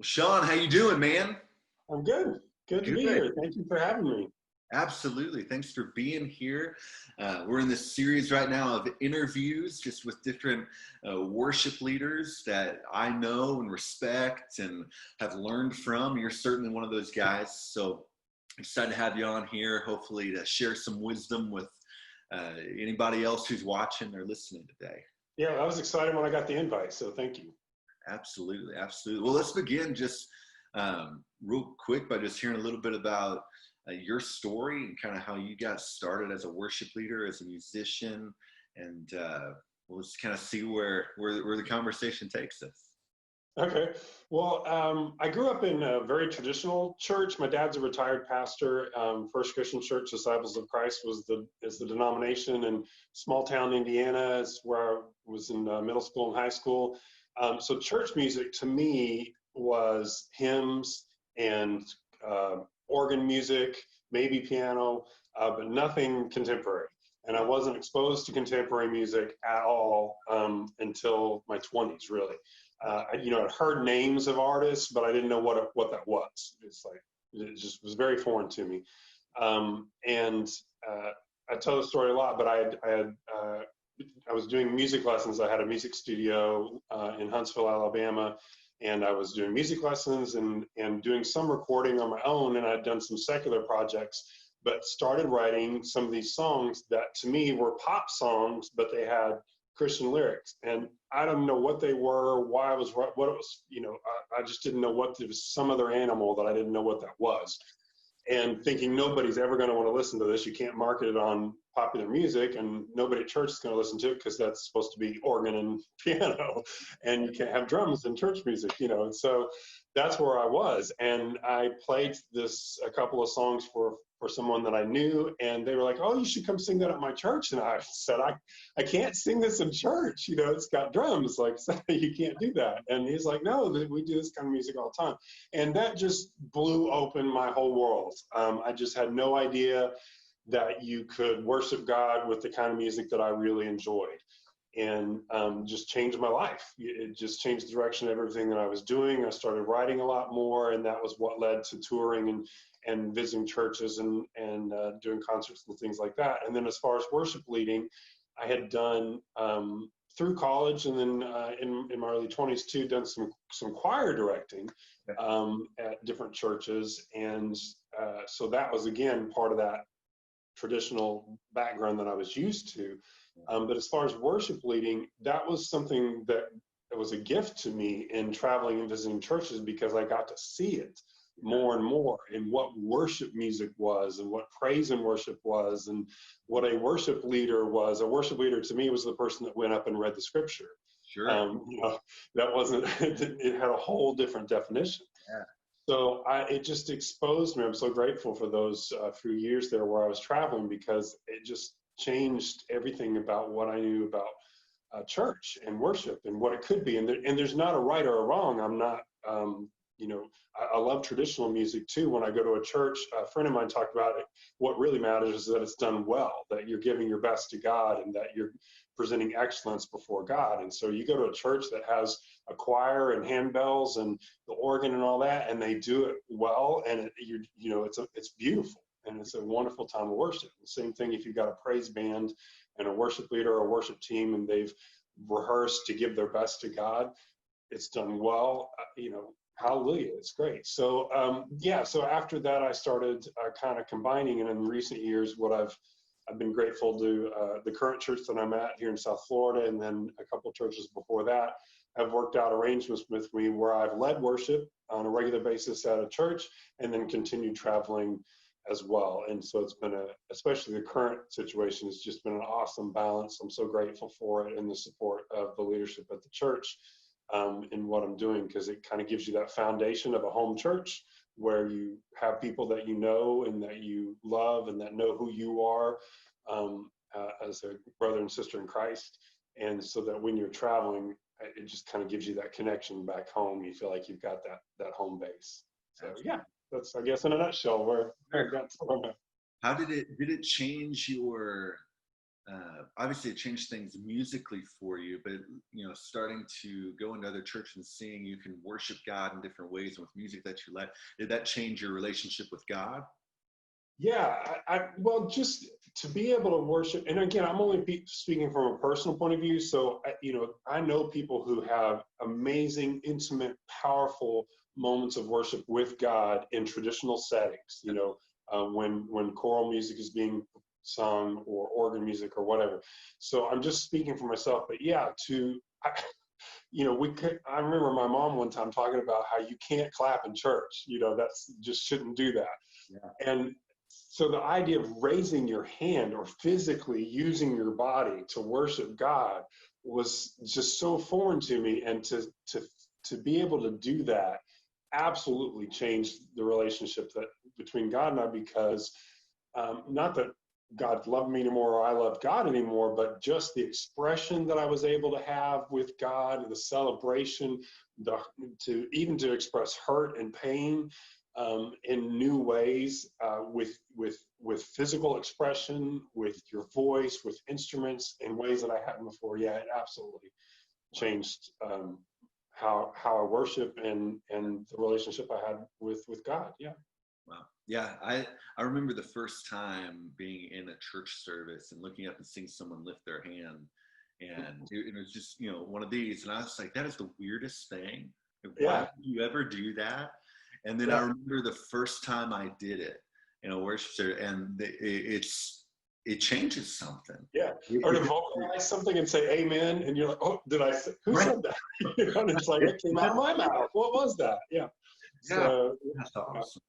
Shawn, how you doing, man? I'm good. Good to be Good. here. Thank you for having me. Absolutely. Thanks for being here. We're in this series right now of interviews just with different worship leaders that I know and respect and have learned from. You're certainly one of those guys. So excited to have you on here, hopefully to share some wisdom with anybody else who's watching or listening today. Yeah, I was excited when I got the invite, so thank you. Absolutely. Absolutely. Well, let's begin just real quick by just hearing a little bit about your story and kind of how you got started as a worship leader, as a musician, and we'll just kind of see where the conversation takes us. Okay. Well, I grew up in a very traditional church. My dad's a retired pastor. First Christian Church, Disciples of Christ, is the denomination in small town Indiana. Is where I was in middle school and high school. So church music to me was hymns and organ music, maybe piano, but nothing contemporary. And I wasn't exposed to contemporary music at all until my 20s, really. I'd heard names of artists, but I didn't know what that was. It just was very foreign to me. And I tell the story a lot, but I was doing music lessons. I had a music studio in Huntsville, Alabama, and I was doing music lessons and doing some recording on my own, and I'd done some secular projects, but started writing some of these songs that to me were pop songs, but they had Christian lyrics. And I don't know what they were, why I was, what it was, I just didn't know what, there was some other animal that I didn't know what that was. And thinking nobody's ever going to want to listen to this. You can't market it on popular music, and nobody at church is going to listen to it because that's supposed to be organ and piano, and you can't have drums in church music, And so that's where I was. And I played a couple of songs for someone that I knew, and they were like, "Oh, you should come sing that at my church." And I said, I can't sing this in church. It's got drums. Like, so you can't do that. And he's like, "No, we do this kind of music all the time." And that just blew open my whole world. I just had no idea that you could worship God with the kind of music that I really enjoyed, and just changed my life. It just changed the direction of everything that I was doing. I started writing a lot more, and that was what led to touring and visiting churches and doing concerts and things like that. And then as far as worship leading, I had done through college, and then in my early 20s too, done some choir directing at different churches. And so that was, again, part of that traditional background that I was used to. But as far as worship leading, that was something that was a gift to me in traveling and visiting churches, because I got to see it more and more in what worship music was and what praise and worship was and what a worship leader was. A worship leader to me was the person that went up and read the scripture. Sure. That wasn't, it had a whole different definition. Yeah. So it just exposed me. I'm so grateful for those few years there where I was traveling, because it just changed everything about what I knew about church and worship and what it could be. And there's not a right or a wrong. I'm not, I love traditional music too. When I go to a church, a friend of mine talked about it. What really matters is that it's done well, that you're giving your best to God, and that you're presenting excellence before God. And so you go to a church that has a choir and handbells and the organ and all that, and they do it well, and it's beautiful, and it's a wonderful time of worship. The same thing if you've got a praise band and a worship leader or a worship team, and they've rehearsed to give their best to God. It's done well, hallelujah, it's great. So so after that I started kind of combining, and in recent years what I've been grateful to the current church that I'm at here in South Florida, and then a couple of churches before that have worked out arrangements with me where I've led worship on a regular basis at a church, and then continued traveling as well. And so it's been especially the current situation has just been an awesome balance. I'm so grateful for it, and the support of the leadership at the church in what I'm doing, because it kind of gives you that foundation of a home church where you have people that you know and that you love and that know who you are as a brother and sister in Christ. And so that when you're traveling, it just kind of gives you that connection back home. You feel like you've got that home base. So yeah, that's, I guess, in a nutshell where I got to. How did it change your obviously it changed things musically for you, but starting to go into other churches and seeing you can worship God in different ways with music that you like, did that change your relationship with God? Yeah, well, just to be able to worship, and again, I'm only speaking from a personal point of view. So, I know people who have amazing, intimate, powerful moments of worship with God in traditional settings. When choral music is being sung or organ music or whatever. So I'm just speaking for myself, but yeah, I remember my mom one time talking about how you can't clap in church. That's just shouldn't do that. Yeah. And so the idea of raising your hand or physically using your body to worship God was just so foreign to me, and to be able to do that absolutely changed the relationship between God and I, because not that God loved me anymore or I loved God anymore, but just the expression that I was able to have with God, the celebration, to express hurt and pain in new ways, with physical expression, with your voice, with instruments, in ways that I hadn't before. Yeah, it absolutely changed how I worship and the relationship I had with God. Yeah. Wow. Yeah, I remember the first time being in a church service and looking up and seeing someone lift their hand, and it was just one of these, and I was like, that is the weirdest thing. Why would you ever do that? And then I remember the first time I did it in a worship service, and it changes something. Yeah. Or to vocalize something and say amen, and you're like, oh, who said that? And it's like, it came out of my mouth. What was that? Yeah. Yeah. So, That's awesome.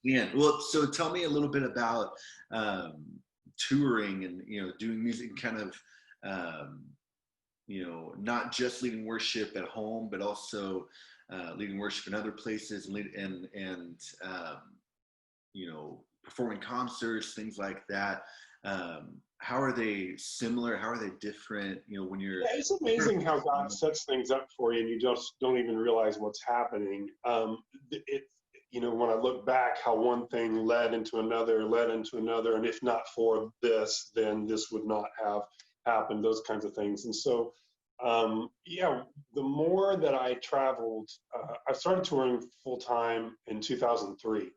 Yeah. Well, so tell me a little bit about touring and doing music, and kind of not just leading worship at home, but also leading worship in other places, and performing concerts, things like that. How are they similar? How are they different? When you're it's amazing how God sets things up for you, and you just don't even realize what's happening. When I look back, how one thing led into another, and if not for this, then this would not have happened, those kinds of things. And so, the more that I traveled, I started touring full time in 2003.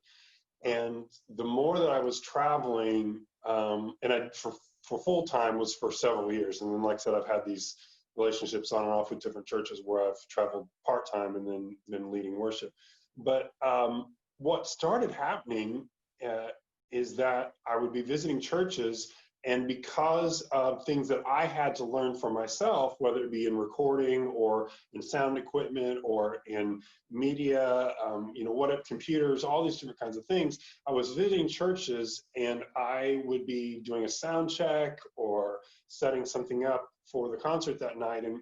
And the more that I was traveling, for full time was for several years. And then, like I said, I've had these relationships on and off with different churches where I've traveled part time and then leading worship. But what started happening is that I would be visiting churches, and because of things that I had to learn for myself, whether it be in recording or in sound equipment or in media, computers, all these different kinds of things, I was visiting churches, and I would be doing a sound check or setting something up for the concert that night, and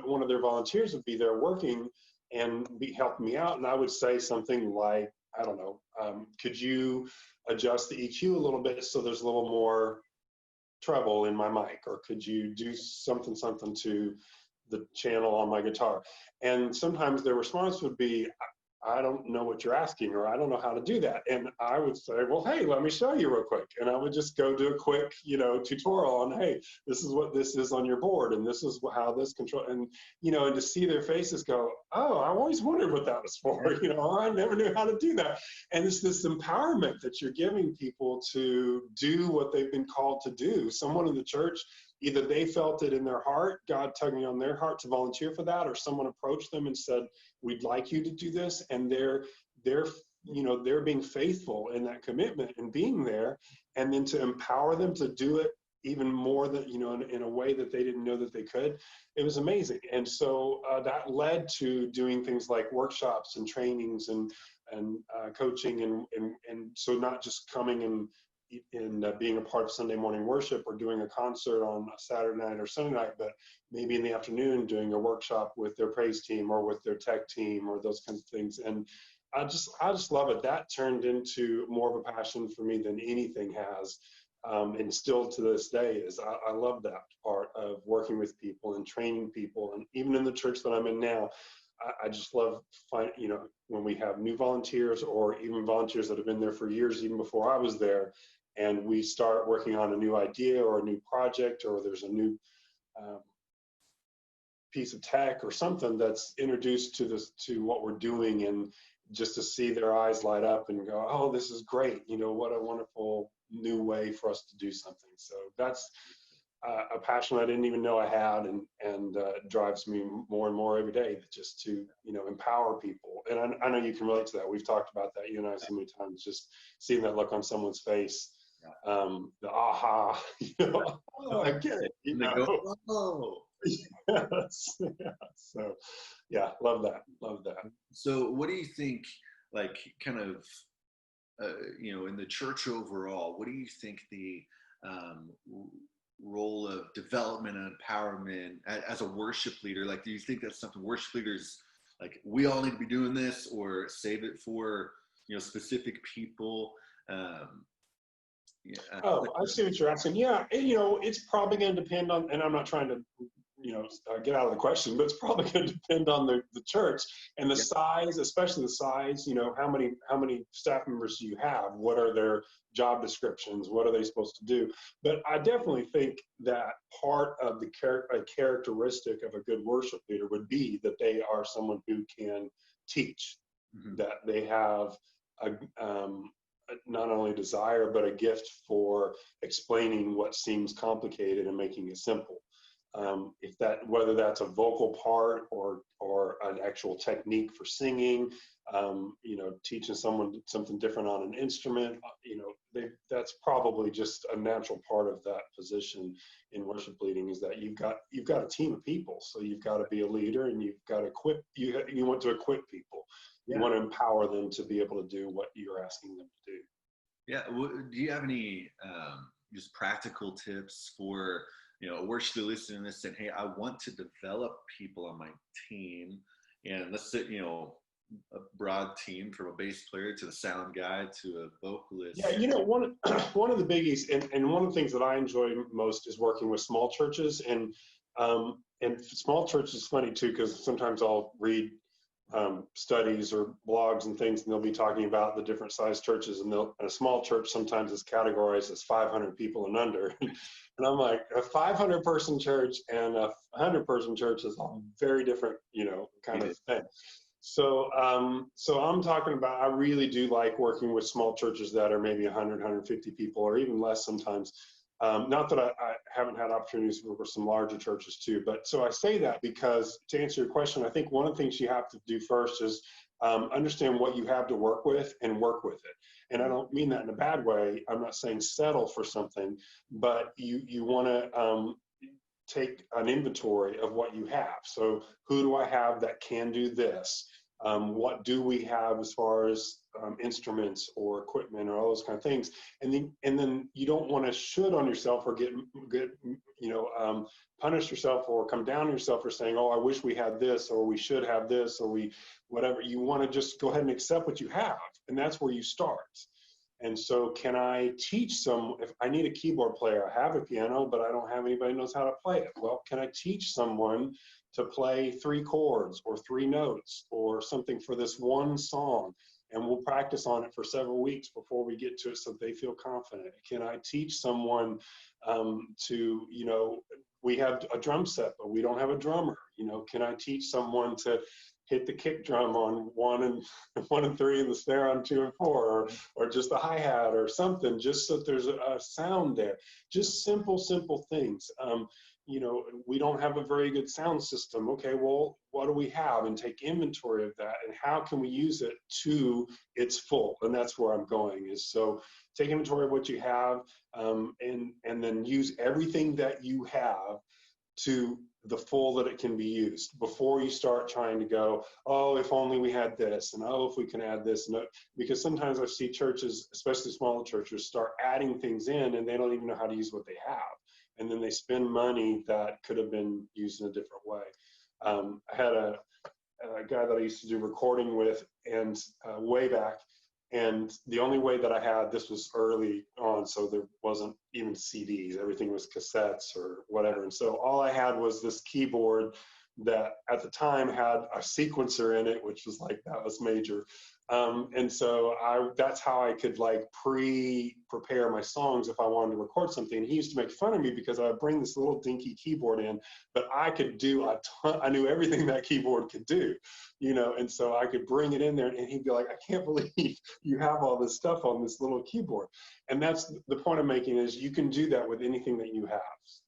one of their volunteers would be there working and be helping me out, and I would say something like, I don't know, could you adjust the EQ a little bit so there's a little more treble in my mic, or could you do something to the channel on my guitar? And sometimes their response would be, I don't know what you're asking, or I don't know how to do that. And I would say, well, hey, let me show you real quick. And I would just go do a quick, tutorial on, hey, this is what this is on your board, and this is how this control, and to see their faces go, oh, I always wondered what that was for, or I never knew how to do that. And it's this empowerment that you're giving people to do what they've been called to do. Someone in the church, either they felt it in their heart, God tugging on their heart to volunteer for that, or someone approached them and said, we'd like you to do this, and they're being faithful in that commitment and being there, and then to empower them to do it even more than in a way that they didn't know that they could. It was amazing. And so that led to doing things like workshops and trainings and coaching, and so not just coming and being a part of Sunday morning worship or doing a concert on a Saturday night or Sunday night, but maybe in the afternoon doing a workshop with their praise team or with their tech team or those kinds of things. And I just love it. That turned into more of a passion for me than anything has. And still to this day is I love that part of working with people and training people. And even in the church that I'm in now, I just love when we have new volunteers or even volunteers that have been there for years, even before I was there, and we start working on a new idea or a new project, or there's a new piece of tech or something that's introduced to what we're doing, and just to see their eyes light up and go, oh, this is great, what a wonderful new way for us to do something. So that's a passion I didn't even know I had, and it drives me more and more every day, just to empower people. And I know you can relate to that. We've talked about that, you and I, so many times, just seeing that look on someone's face, the aha, oh, I get it, Go, oh. Yes. Yeah. So yeah, love that. So what do you think, like, kind of in the church overall, what do you think the role of development and empowerment as a worship leader, like, do you think that's something worship leaders, like, we all need to be doing this, or save it for specific people? I see what you're asking. Yeah, it's probably going to depend on, and I'm not trying to get out of the question, but it's probably going to depend on the church and the size, especially the size. How many staff members do you have? What are their job descriptions? What are they supposed to do? But I definitely think that part of the characteristic of a good worship leader would be that they are someone who can teach, that they have not only desire, but a gift for explaining what seems complicated and making it simple. Whether that's a vocal part or an actual technique for singing, teaching someone something different on an instrument, that's probably just a natural part of that position in worship leading, is that you've got a team of people. So you've got to be a leader, and you've got to you want to equip people. You want to empower them to be able to do what you're asking them to do. Yeah. Do you have any just practical tips for a worship leader listening to this, saying, hey, I want to develop people on my team, and let's say a broad team, from a bass player to the sound guy to a vocalist? Yeah, one of the biggies, and one of the things that I enjoy most is working with small churches, and small churches is funny too, because sometimes I'll read studies or blogs and things, and they'll be talking about the different size churches, and a small church sometimes is categorized as 500 people and under. And I'm like, a 500 person church and a 100 person church is a very different, kind of thing. So I'm talking about, I really do like working with small churches that are maybe 100, 150 people, or even less sometimes. Not that I haven't had opportunities for some larger churches too, but so I say that because, to answer your question, I think one of the things you have to do first is understand what you have to work with and work with it. And I don't mean that in a bad way. I'm not saying settle for something, but you want to take an inventory of what you have. So who do I have that can do this? What do we have as far as instruments or equipment or all those kind of things? And then you don't want to should on yourself or get punish yourself or come down on yourself for saying, oh, I wish we had this, or we should have this, or whatever. You want to just go ahead and accept what you have, and that's where you start. And so, can I teach if I need a keyboard player? I have a piano, but I don't have anybody who knows how to play it. Well, can I teach someone to play 3 chords or 3 notes or something for this one song? And we'll practice on it for several weeks before we get to it, so they feel confident. Can I teach someone we have a drum set, but we don't have a drummer. Can I teach someone to hit the kick drum on 1 and 3 and the snare on 2 and 4, or just the hi-hat or something, just so there's a sound there. Just simple things. We don't have a very good sound system. Okay, well, what do we have? And take inventory of that, and how can we use it to its full? And that's where I'm going, is so take inventory of what you have, and then use everything that you have to the full that it can be used, before you start trying to go, oh, if only we had this, and oh, if we can add this. Because sometimes I see churches, especially smaller churches, start adding things in, and they don't even know how to use what they have. And then they spend money that could have been used in a different way. I had a guy that I used to do recording with, and way back, and the only way that I had, this was early on, so there wasn't even CDs, everything was cassettes or whatever. And so all I had was this keyboard that at the time had a sequencer in it, which was like, that was major. And so that's how I could like prepare my songs if I wanted to record something. And he used to make fun of me because I would bring this little dinky keyboard in, but I could do a ton, I knew everything that keyboard could do, and so I could bring it in there and he'd be like, I can't believe you have all this stuff on this little keyboard. And that's the point I'm making, is you can do that with anything that you have.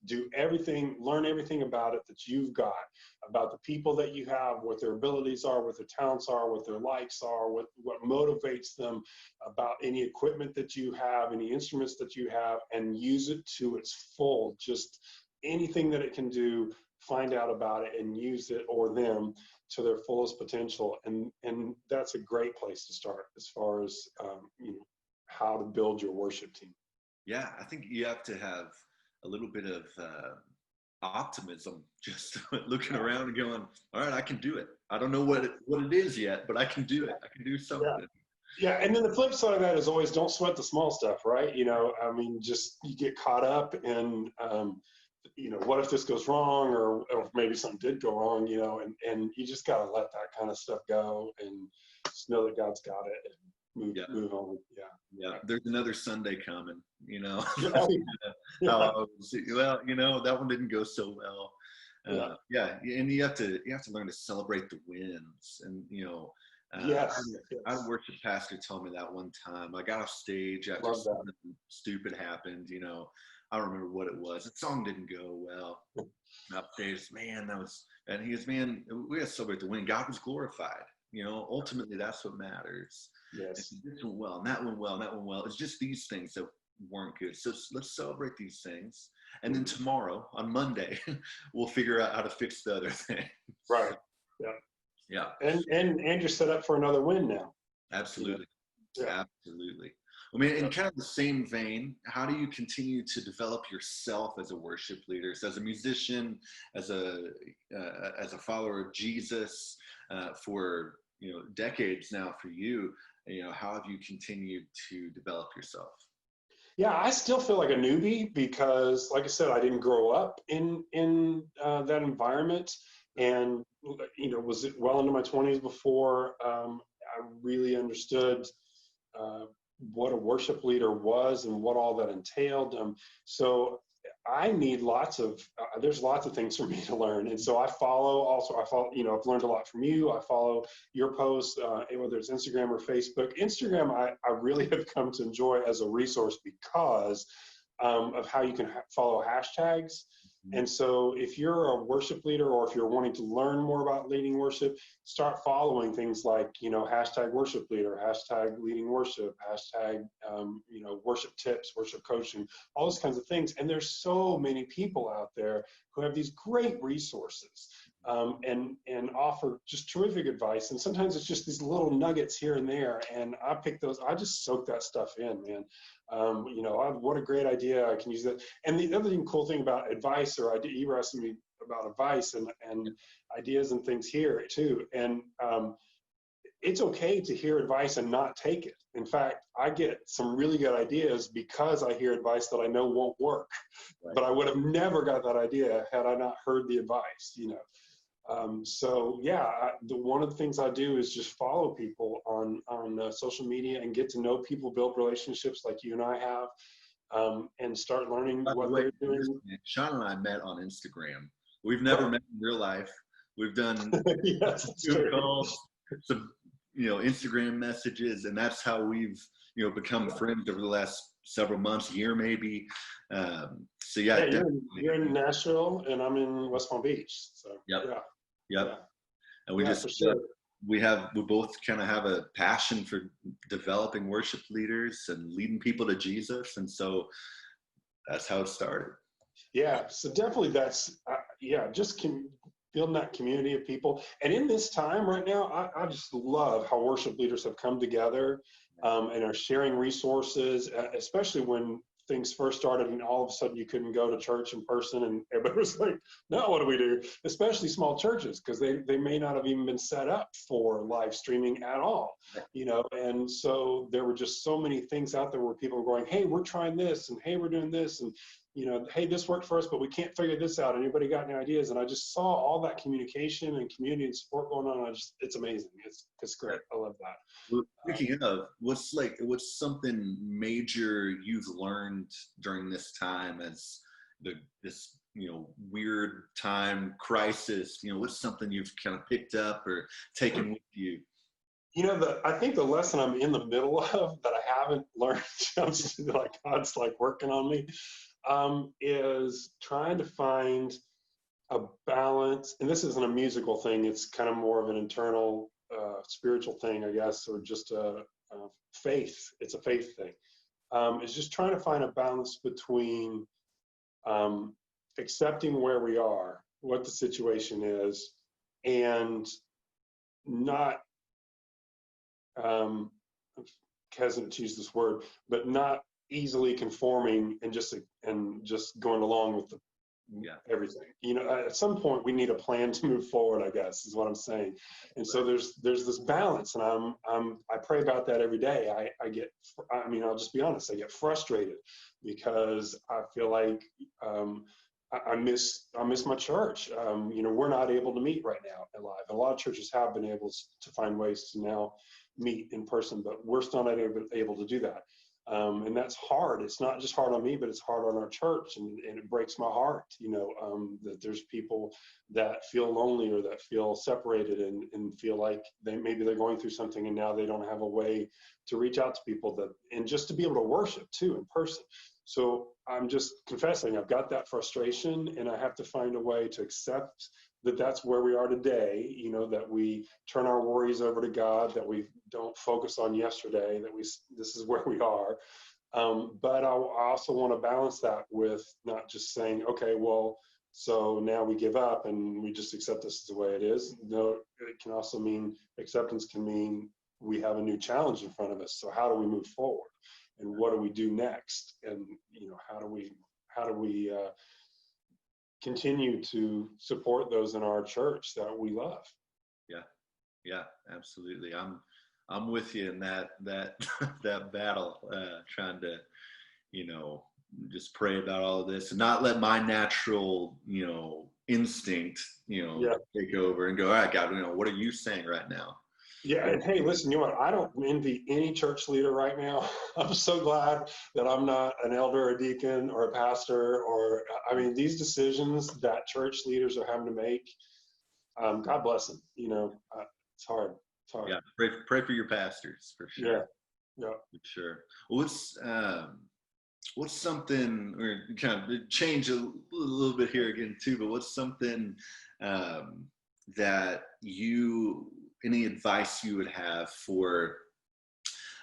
Do everything, learn everything about it that you've got, about the people that you have, what their abilities are, what their talents are, what their likes are, what motivates them, about any equipment that you have, any instruments that you have, and use it to its full. Just anything that it can do, find out about it and use it or them to their fullest potential. And that's a great place to start as far as how to build your worship team. Yeah, I think you have to have a little bit of optimism, just looking around and going, all right, I can do it. I don't know what it is yet, but I can do it. I can do something. Yeah, and then the flip side of that is always don't sweat the small stuff, right? Just you get caught up in, what if this goes wrong, or maybe something did go wrong, and you just got to let that kind of stuff go and just know that God's got it and move on. Yeah, there's another Sunday coming, Yeah. That one didn't go so well. And you have to learn to celebrate the wins. And Yes. I had a worship pastor tell me that one time. I got off stage after something stupid happened. I don't remember what it was. The song didn't go well. Upstairs, man, and he goes, man, we got to celebrate the win. God was glorified. Ultimately, that's what matters. Yes. And this went well, and that went well, and that went well. It's just these things that weren't good. So let's celebrate these things. And then tomorrow, on Monday, we'll figure out how to fix the other thing. Right. Yeah. Yeah. And you're set up for another win now. Absolutely. Yeah. Absolutely. I mean, in kind of the same vein, how do you continue to develop yourself as a worship leader, so as a musician, as a follower of Jesus, for decades now for you? How have you continued to develop yourself? Yeah, I still feel like a newbie because, like I said, I didn't grow up in that environment, and was well into my 20s before I really understood what a worship leader was and what all that entailed. So I need there's lots of things for me to learn. And so I follow, I've learned a lot from you. I follow your posts, whether it's Instagram or Facebook. Instagram, I really have come to enjoy as a resource because of how you can follow hashtags. And so if you're a worship leader, or if you're wanting to learn more about leading worship, start following things like, hashtag worship leader, hashtag leading worship, hashtag, worship tips, worship coaching, all those kinds of things. And there's so many people out there who have these great resources and offer just terrific advice. And sometimes it's just these little nuggets here and there. And I pick those, I just soak that stuff in, man. What a great idea. I can use that. And the other cool thing about advice, or idea, you were asking me about advice and ideas and things here too. And it's okay to hear advice and not take it. In fact, I get some really good ideas because I hear advice that I know won't work. Right. But I would have never got that idea had I not heard the advice, one of the things I do is just follow people on social media and get to know people, build relationships like you and I have, and start learning what they're doing. Shawn and I met on Instagram. We've never met in real life. We've done Zoom calls, some Instagram messages, and that's how we've become friends over the last several months, year maybe. You're in Nashville and I'm in West Palm Beach. So Yep. And we we both kind of have a passion for developing worship leaders and leading people to Jesus, and so that's how it started. Yeah, so definitely that's building that community of people. And in this time right now, I just love how worship leaders have come together and are sharing resources, especially when things first started and all of a sudden you couldn't go to church in person and everybody was like, no, what do we do? Especially small churches, because they may not have even been set up for live streaming at all, and so there were just so many things out there where people were going, hey, we're trying this, and hey, we're doing this, and hey, this worked for us, but we can't figure this out. Anybody got any ideas? And I just saw all that communication and community and support going on. It's amazing. It's great. I love that. Well, speaking of, what's something major you've learned during this time as this weird time crisis? What's something you've kind of picked up or taken with you? I think the lesson I'm in the middle of that I haven't learned, God's like working on me, is trying to find a balance. And this isn't a musical thing. It's kind of more of an internal spiritual thing, I guess, or just a faith. It's a faith thing. It's just trying to find a balance between accepting where we are, what the situation is, and not, I'm hesitant to use this word, but not easily conforming and just going along with everything. At some point we need a plan to move forward, I guess is what I'm saying. And so there's this balance, and I pray about that every day. I'll just be honest, I get frustrated because I feel like I miss my church. We're not able to meet right now live. A lot of churches have been able to find ways to now meet in person, but we're still not able to do that. And that's hard. It's not just hard on me, but it's hard on our church, and it breaks my heart, that there's people that feel lonely or that feel separated and feel like maybe they're going through something and now they don't have a way to reach out to people and just to be able to worship too in person. So I'm just confessing I've got that frustration, and I have to find a way to accept that that's where we are today, that we turn our worries over to God, that we don't focus on yesterday, this is where we are. But I also want to balance that with not just saying, okay, well, so now we give up and we just accept this as the way it is. No, it can also mean acceptance can mean we have a new challenge in front of us. So how do we move forward? And what do we do next? And, how do we continue to support those in our church that we love? Yeah, absolutely. I'm with you in that that battle, trying to, just pray about all of this and not let my natural, instinct, take over and go, all right, God, what are you saying right now? Yeah, and hey, listen, I don't envy any church leader right now. I'm so glad that I'm not an elder, a deacon, or a pastor, these decisions that church leaders are having to make, God bless them. It's hard. It's hard. Yeah, pray for your pastors, for sure. Yeah. For sure. What's something, or kind of change a little bit here again too, but what's something that any advice you would have for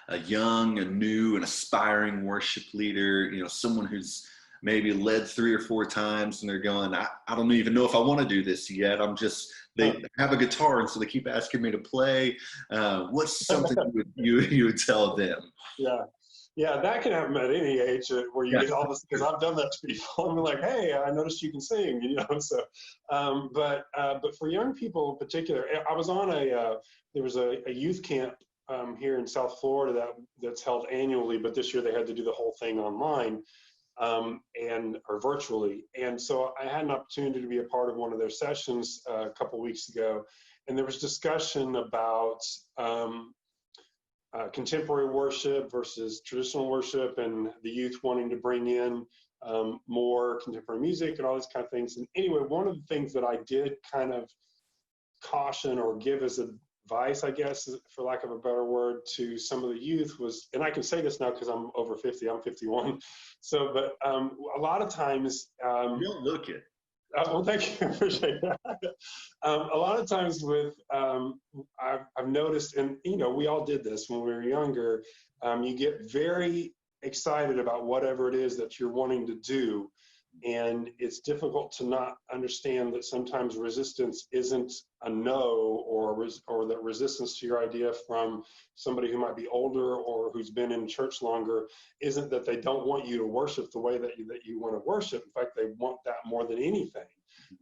a young, a new, an aspiring worship leader, someone who's maybe led 3 or 4 times and they're going, I don't even know if I want to do this yet. They have a guitar, and so they keep asking me to play. What's something you would tell them? Yeah, that can happen at any age where you get all this, because I've done that to people. I'm like, hey, I noticed you can sing, So, but for young people in particular, I was on there was a youth camp here in South Florida that's held annually, but this year they had to do the whole thing online or virtually. And so I had an opportunity to be a part of one of their sessions a couple weeks ago, and there was discussion about contemporary worship versus traditional worship, and the youth wanting to bring in more contemporary music and all these kind of things. And anyway, one of the things that I did kind of caution or give as advice, I guess, for lack of a better word, to some of the youth was, and I can say this now because I'm over 50, I'm 51. So, but a lot of times, you don't look it. Well, thank you. I appreciate that. A lot of times I've noticed, and we all did this when we were younger, you get very excited about whatever it is that you're wanting to do. And it's difficult to not understand that sometimes resistance isn't a no, or that resistance to your idea from somebody who might be older or who's been in church longer isn't that they don't want you to worship the way that you want to worship. In fact, they want that more than anything.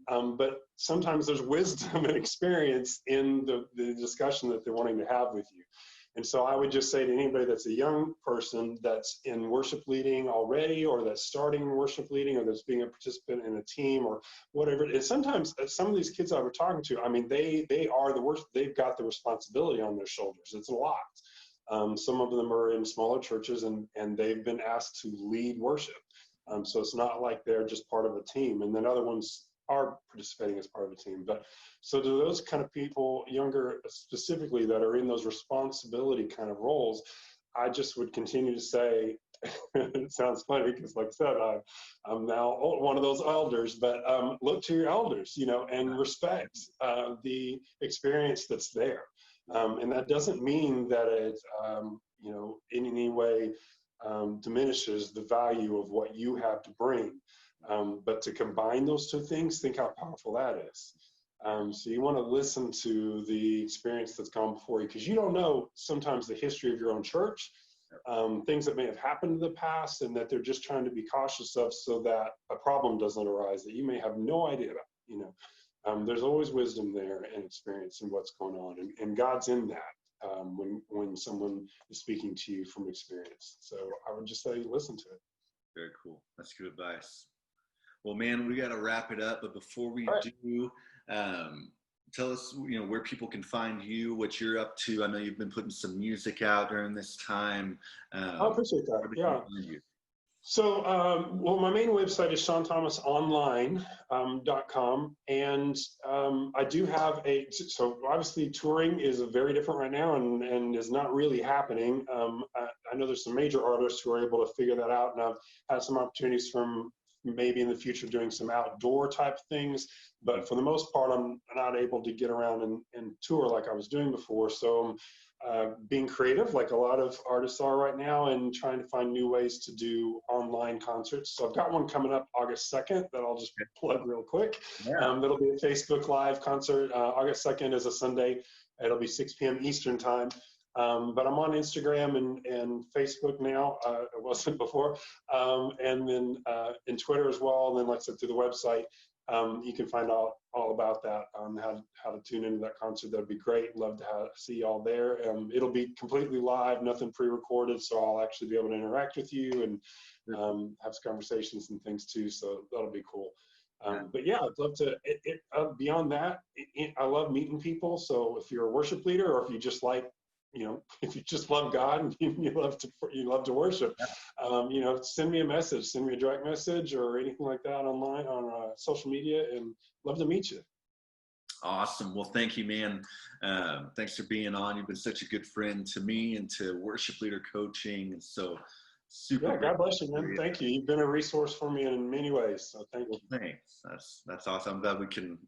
But sometimes there's wisdom and experience in the discussion that they're wanting to have with you. And so I would just say to anybody that's a young person that's in worship leading already, or that's starting worship leading, or that's being a participant in a team or whatever. And sometimes some of these kids I was talking to, I mean, they are the worst. They've got the responsibility on their shoulders. It's a lot. Some of them are in smaller churches, and they've been asked to lead worship. So it's not like they're just part of a team. And then other ones are participating as part of a team. But so to those kind of people, younger specifically, that are in those responsibility kind of roles, I just would continue to say, it sounds funny because, like I said, I'm now one of those elders, but look to your elders, and respect the experience that's there. And that doesn't mean that it, in any way diminishes the value of what you have to bring. But to combine those two things, think how powerful that is. So you want to listen to the experience that's gone before you, because you don't know sometimes the history of your own church, things that may have happened in the past, and that they're just trying to be cautious of so that a problem doesn't arise that you may have no idea about. There's always wisdom there and experience in what's going on, and God's in that when someone is speaking to you from experience. So I would just say listen to it. Very cool. That's good advice. Well, man, we got to wrap it up. But before we do, tell us, where people can find you, what you're up to. I know you've been putting some music out during this time. I appreciate that. Yeah. So, well, my main website is ShawnThomasOnline.com. And I do have so obviously touring is very different right now and is not really happening. I know there's some major artists who are able to figure that out. And I've had some opportunities from maybe in the future doing some outdoor type things. But for the most part, I'm not able to get around and tour like I was doing before. So being creative, like a lot of artists are right now, and trying to find new ways to do online concerts. So I've got one coming up August 2nd that I'll just plug real quick. Yeah. That'll be a Facebook Live concert. August 2nd is a Sunday. It'll be 6 p.m. Eastern time. But I'm on Instagram and Facebook now. It wasn't before. And then in Twitter as well. And then, like I said, through the website, you can find out all about that, how to tune into that concert. That'd be great. Love to see y'all there. It'll be completely live, nothing pre-recorded, so I'll actually be able to interact with you and have some conversations and things too. So that'll be cool. But yeah, I'd love to. Beyond that, I love meeting people. So if you're a worship leader, or if you just like, if you just love God and you love to worship, send me a message, send me a direct message or anything like that online on social media, and love to meet you. Awesome. Well, thank you, man. Thanks for being on. You've been such a good friend to me and to worship leader coaching. So super. Yeah, God bless you, man. Thank you. You've been a resource for me in many ways. So thank you. Thanks. That's awesome. I'm glad we can,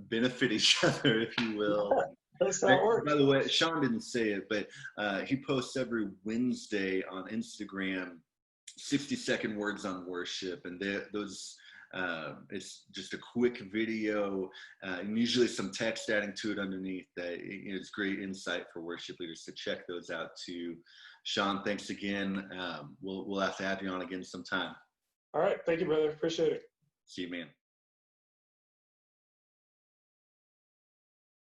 benefit each other, if you will. That's how it works. By the way, Shawn didn't say it, but he posts every Wednesday on Instagram 60-second words on worship, and those it's just a quick video and usually some text adding to it underneath that is great insight for worship leaders. So check those out too. Shawn, thanks again. We'll have to have you on again sometime. All right, thank you, brother. Appreciate it. See you, man.